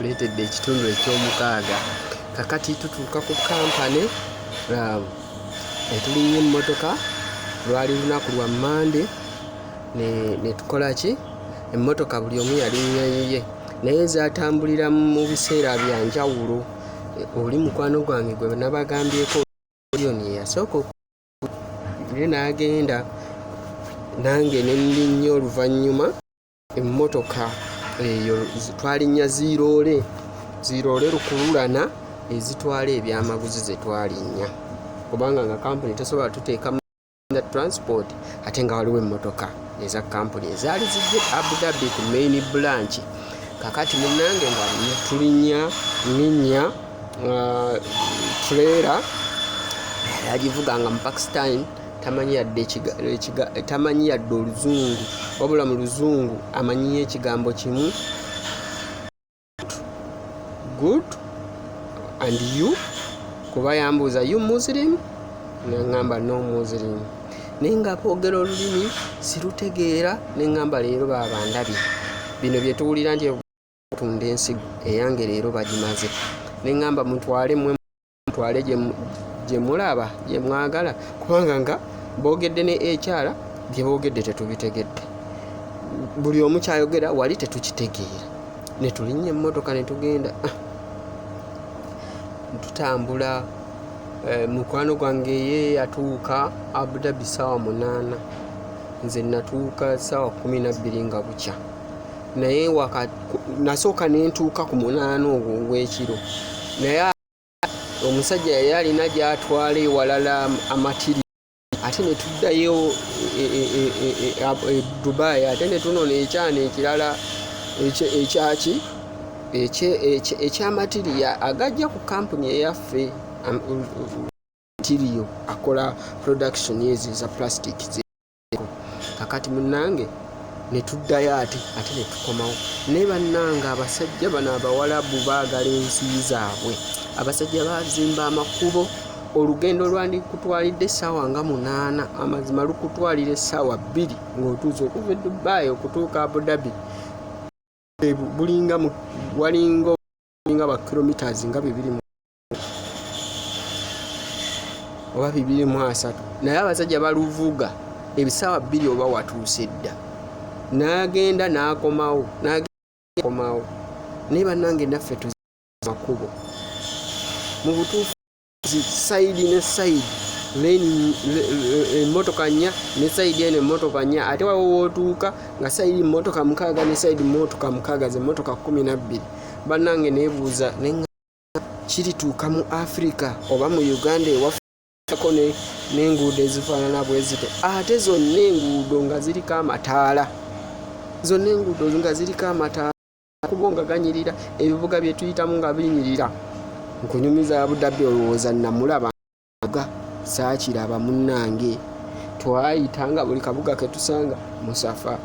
tuleetedde ekitundu eky'omukaaga. Kakati tutuuka ku kampani etulinnya emmotoka. Lwali lunaku lwa Mande ne tukola ki? Emmotoka buli omu yalinnya yiye naye zaatambulira mu biseera bya njawulo. Oli mukwano gwange gwe nabagambyeko Lioni eyasooka naye n'agenda nange ne nlinnya oluvannyuma emmotoka eyo twalinnya ziiroole lukululana ezitwala ebyamaguzi ze twalinnya kubanga nga kampuni tesobola tuteekamu transport ate nga waliwo emmotoka eza kampuni ezaali zijje Abu Dhabi ku main branch. Kakati munnange nga tulinnya trailer yagivuga nga mu Pakistan tamanyi yadde oluzungu wabula mu luzungu amanyiyo ekigambo kimu good and you. Kuba yambuuza you Muslim? Neŋŋamba no Muslim. Naye nga boogera olulimi sirutegeera neŋŋamba leero baaba ndabye bino bye tuwulira nti tunda ensigo eyange leero bagimaze. Neŋŋamba mutwale gye mulaba gye mwagala kubanga nga boogedde ne ekyala bye boogedde tetubitegedde. Buli omu kyayogera wali tetukitegeera. Ne tulinnya emmotoka ne tugenda tutambula. Mukwano gwange ye yatuuka Abu Dhabi ssaawa 8, nze natuuka ssaawa 12 nga bukya. Naye nasooka ne ntuuka ku 8 ogwo ogw'ekiro. Naye omusajja yali alina gy'atwala ewalala amatiri ate ne tuddayo Dubai ate ne tunona ekyana ekirala ekyaki ekyamatiri agajja ku kampuni eyaffe material akola production ezi za plastic. Kakati munnange ne tuddayo ate ne tukomawo. Naye bannange abasajja bano Abawalabu baagala ensi zaabwe. Abasajja baazimba amakubo. Olugendo lwandikutwalidde essaawa nga 8 amazima lukutwalira essaawa 2 ng'otuuze okuva e Dubai okutuuka Abu Dhabi. Walinga ba kilometers nga 2 oba 2.3. Naye abasajja baluvuga ebisaawa 2 oba watuuse dda. N'agenda n'akomawo. Naye bannange naffe tuzi makubo mu butuufu sayidi ne sayidi emmotoka nnya ne sayidi eno emmotoka nnya ate wawo wootuuka nga sayidi emmotoka 6 ne sayidi emmotoka 6 ze emmotoka 12. Bannange neebuuza kirituuka mu Africa oba mu Uganda ewafako n'enguudo ezifaanana bwe zito ate zonna enguudo nga ziriko amataala kubo nga ganyirira ebibuga bye tuyitamu nga binyirira. Nkunyumiza Abu Dhabi olowooza namulaba nga saakiraba munnange. Twayitanga buli kabuga ke tusanga Musafa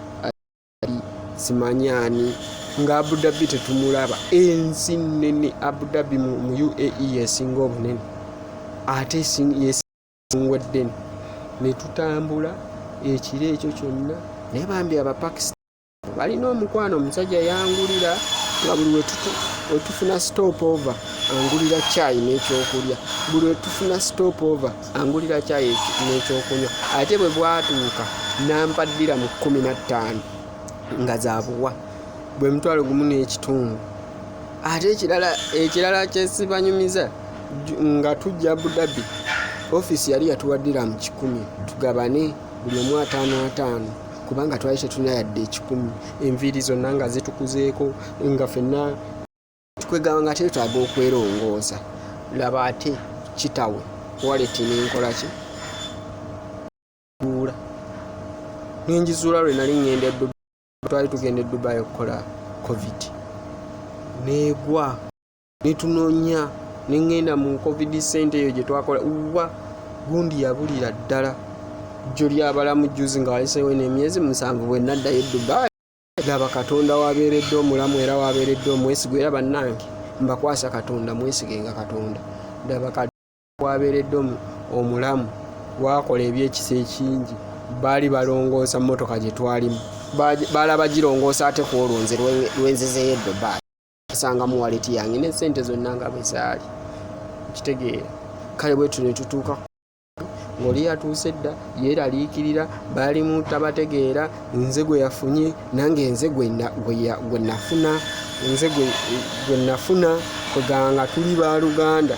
simanyaani nga Abu Dhabi tetumulaba. Ensi nnene Abu Dhabi mu UAE esinga obunene ate yesingwedde. Ne tutambula ekiro ekyo kyonna naye bambi Abapakistan balina omukwano. Omusajja yangulira nga buli wetufuna stop over angulira chai n'ekyokulya. Buli wetufuna stop over angulira chai n'ekyokunywa. Ate bwe bwatuuka nampaddira mu 15 nga zaabuwa bwe mutwalo gumu n'ekitundu. Ate ekirala kyesibanyumiza nga tujja Abu Dhabi ofisi yali yatuwaddira mu 10 tugabane buli omu 5 kubanga twali tetulina yadde 10. Enviiri zonna nga zitukuzeeko nga ffenna tukwegaba nga tetwetaaga okwerongoosa. Laba ate kitawe waleti n'enkola ki nengizuula lwe nali ŋŋenda Dubai. Twali tugenda e Dubai okukola covid neegwa netunoonya neŋŋenda mu covid center eyo gye twakola gundi yabulira ddala. Jjo lyabalamu juzi nga waliseewo n'emyezi 7 bwe naddayo e Dubai. Laba Katonda wabeeredde omulamu era wabeeredde omwesigwa. Era bannange mbakwasa Katonda mwesigenga Katonda. Laba Katonda wabeeredde omulamu wakola ebyekisa ekingi. Baali balongoosa mmotoka gye twalimu balaba girongoosa ate ku olwo nze lwenzezeeyo e Dubai. kusanga mu wallet yange ne sente zonna nga bwe zaali kitegeera kale bwetu ne tutuuka ng'oli yatuuse dda yeeraliikirira baalimu tabategeera nze gwe yafunye nange nze gwe nafuna kweganga tuli baaluganda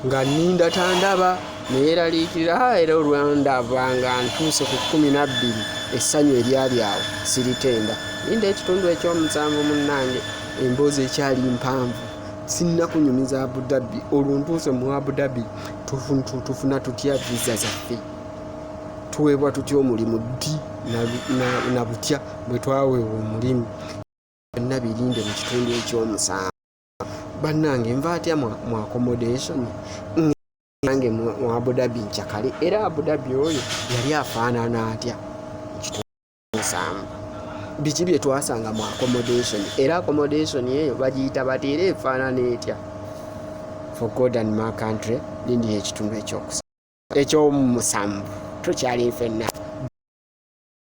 nga nninda tandaba neyeeraliikirira era olwandaba nga ntuuse ku 12 essanyu eryali awo siritenda ninda ekitundu ekyomusanvu munnange emboozi ekyali mpanvu sinna kunyumiza Abu Dhabi olwo ntuuse mu Abu Dhabi tufuna tutya visa zaffe tuweebwa tutya omulimu ddi na butya bwe twaweebwa omulimu byonna birinde mu kitundu ekyomusanvu bannange nva atya mu accommodation nange mu Abu Dhabi nkyakale era Abu Dhabi oyo yali afaanana atya mu kitundu ekyomusanvu biki bye twasanga mu accommodation era accommodation eyo bagiyita bati era efaanana etya for God and my country nindi ekitundu ekyomusanvu tukyali ffenna